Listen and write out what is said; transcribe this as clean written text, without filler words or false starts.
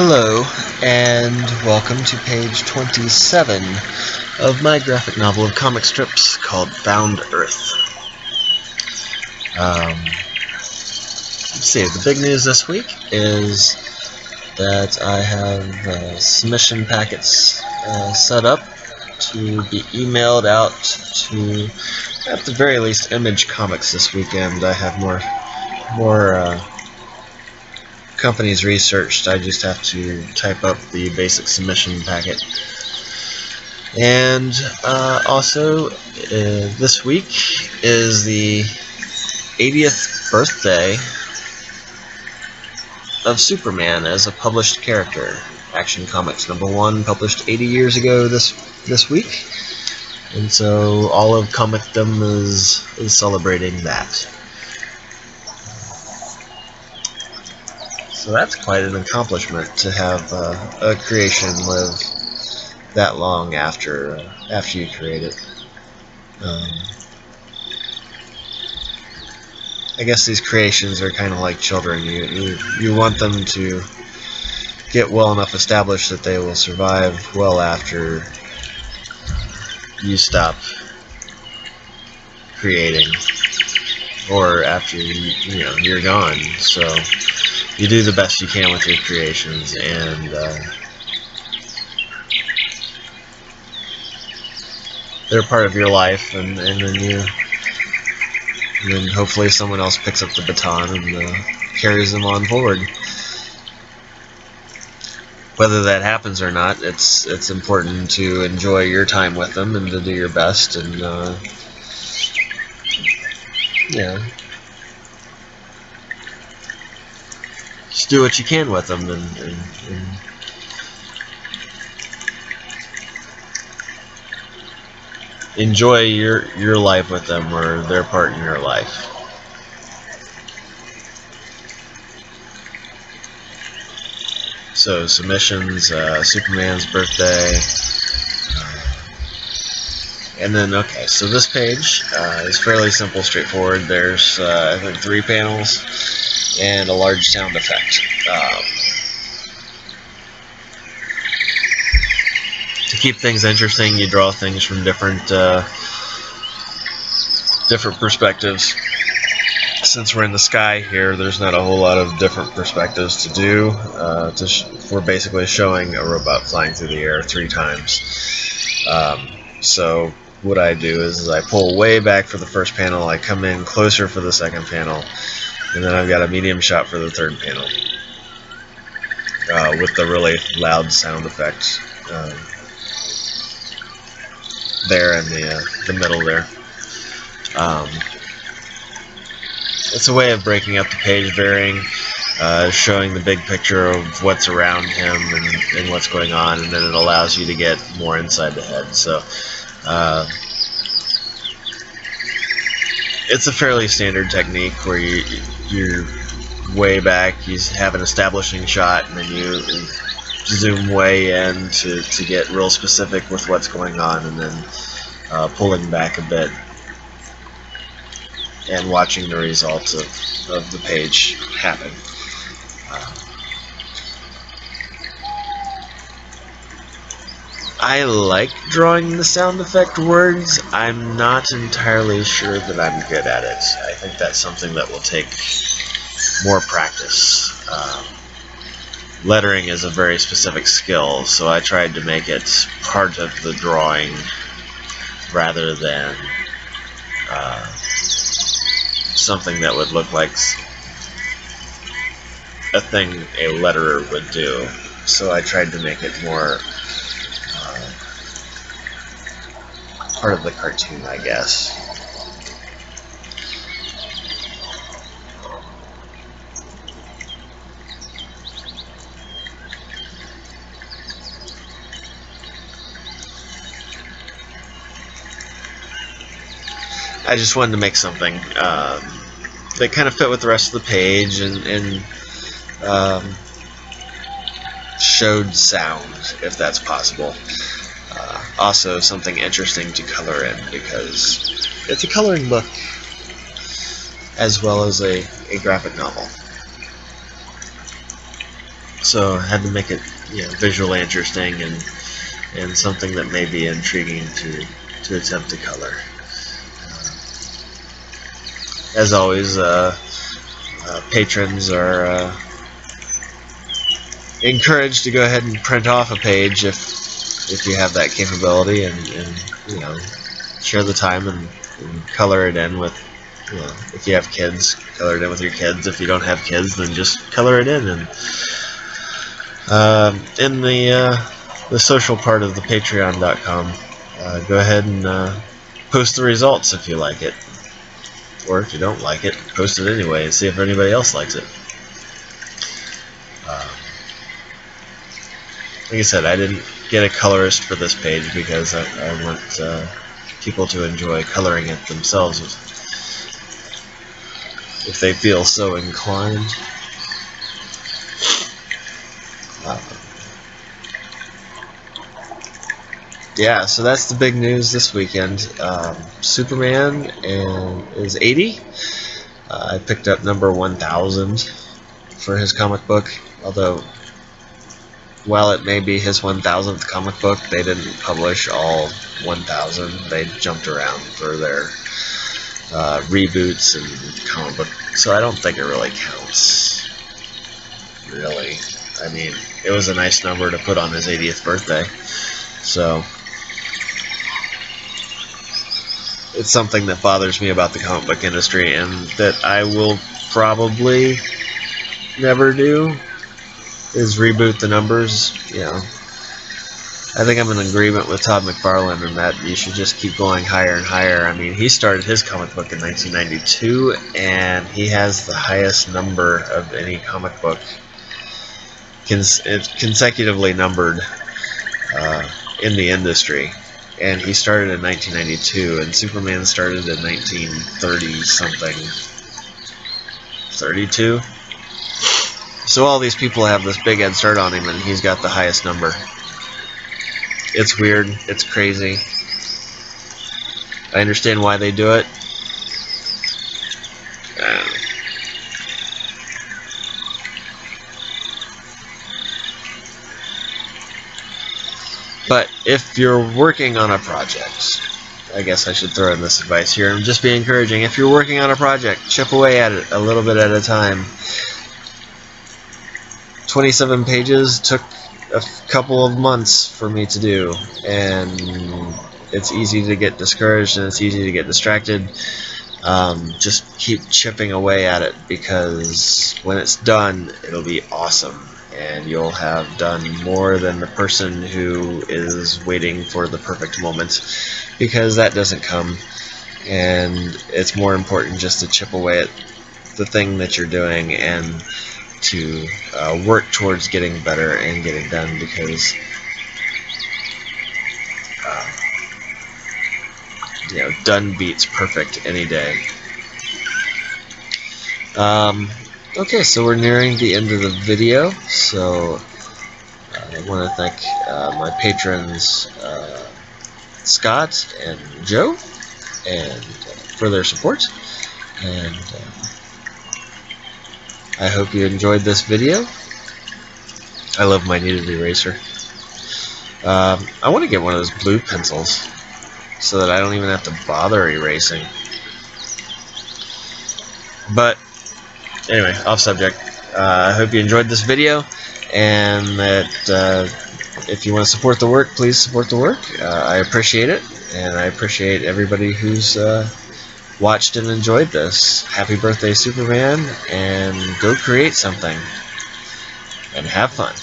Hello, and welcome to page 27 of my graphic novel of comic strips called Found Earth. Let's see, the big news this week is that I have submission packets set up to be emailed out to, at the very least, Image Comics this weekend. I have more companies researched. I just have to type up the basic submission packet. And also, this week is the 80th birthday of Superman as a published character. Action Comics #1 published 80 years ago this week, and so all of comicdom is celebrating that. So that's quite an accomplishment to have a creation live that long after you create it. I guess these creations are kind of like children. You want them to get well enough established that they will survive well after you stop creating, or after you're gone. So you do the best you can with your creations, and they're part of your life, and then hopefully someone else picks up the baton and carries them on forward. Whether that happens or not, it's important to enjoy your time with them and to do your best, and just do what you can with them, and enjoy your life with them, or their part in your life. So submissions, Superman's birthday, and then so this page is fairly simple, straightforward. There's I think 3 panels and a large sound effect. To keep things interesting, you draw things from different perspectives. Since we're in the sky here, there's not a whole lot of different perspectives to do. We're basically showing a robot flying through the air 3 times. So what I do is I pull way back for the first panel, I come in closer for the second panel, and then I've got a medium shot for the third panel with the really loud sound effects there in the middle there. It's a way of breaking up the page, varying, showing the big picture of what's around him and what's going on, and then it allows you to get more inside the head. So it's a fairly standard technique where you're way back, you have an establishing shot, and then you zoom way in to get real specific with what's going on, and then pulling back a bit and watching the results of the page happen. I like drawing the sound effect words. I'm not entirely sure that I'm good at it. I think that's something that will take more practice. Lettering is a very specific skill, so I tried to make it part of the drawing rather than something that would look like a thing a letterer would do. So I tried to make it more part of the cartoon, I guess. I just wanted to make something that kind of fit with the rest of the page and showed sound, if that's possible. Also something interesting to color in, because it's a coloring book as well as a graphic novel. So I had to make it, visually interesting and something that may be intriguing to attempt to color. As always, patrons are encouraged to go ahead and print off a page if you have that capability, and share the time and color it in with, if you have kids, color it in with your kids. If you don't have kids, then just color it in. And in the social part of the patreon.com, go ahead and post the results if you like it, or if you don't like it, post it anyway and see if anybody else likes it. Like I said, I didn't get a colorist for this page because I want people to enjoy coloring it themselves if they feel so inclined. Yeah, so that's the big news this weekend. Superman is 80. I picked up number 1000 for his comic book, although while it may be his 1000th comic book, they didn't publish all 1000. They jumped around for their reboots and comic book, so I don't think it really counts. Really. I mean, it was a nice number to put on his 80th birthday, so it's something that bothers me about the comic book industry, and that I will probably never do, is reboot the numbers. I think I'm in agreement with Todd McFarlane in that you should just keep going higher and higher. I mean, he started his comic book in 1992, and he has the highest number of any comic book consecutively numbered in the industry. And he started in 1992, and Superman started in 1930-something. 32? So all these people have this big head start on him, and he's got the highest number. It's weird. It's crazy. I understand why they do it. But if you're working on a project, I guess I should throw in this advice here and just be encouraging. If you're working on a project, chip away at it a little bit at a time. 27 pages took a couple of months for me to do, and it's easy to get discouraged and it's easy to get distracted. Just keep chipping away at it, because when it's done, it'll be awesome, and you'll have done more than the person who is waiting for the perfect moment, because that doesn't come, and it's more important just to chip away at the thing that you're doing and to work towards getting better and getting done, because done beats perfect any day. Okay, so we're nearing the end of the video, so I want to thank my patrons Scott and Joe and for their support, and I hope you enjoyed this video. I love my kneaded eraser. I want to get one of those blue pencils so that I don't even have to bother erasing. But anyway, off subject. I hope you enjoyed this video, and that if you want to support the work, please support the work. I appreciate it, and I appreciate everybody who's watched and enjoyed this. Happy birthday, Superman, and go create something and have fun.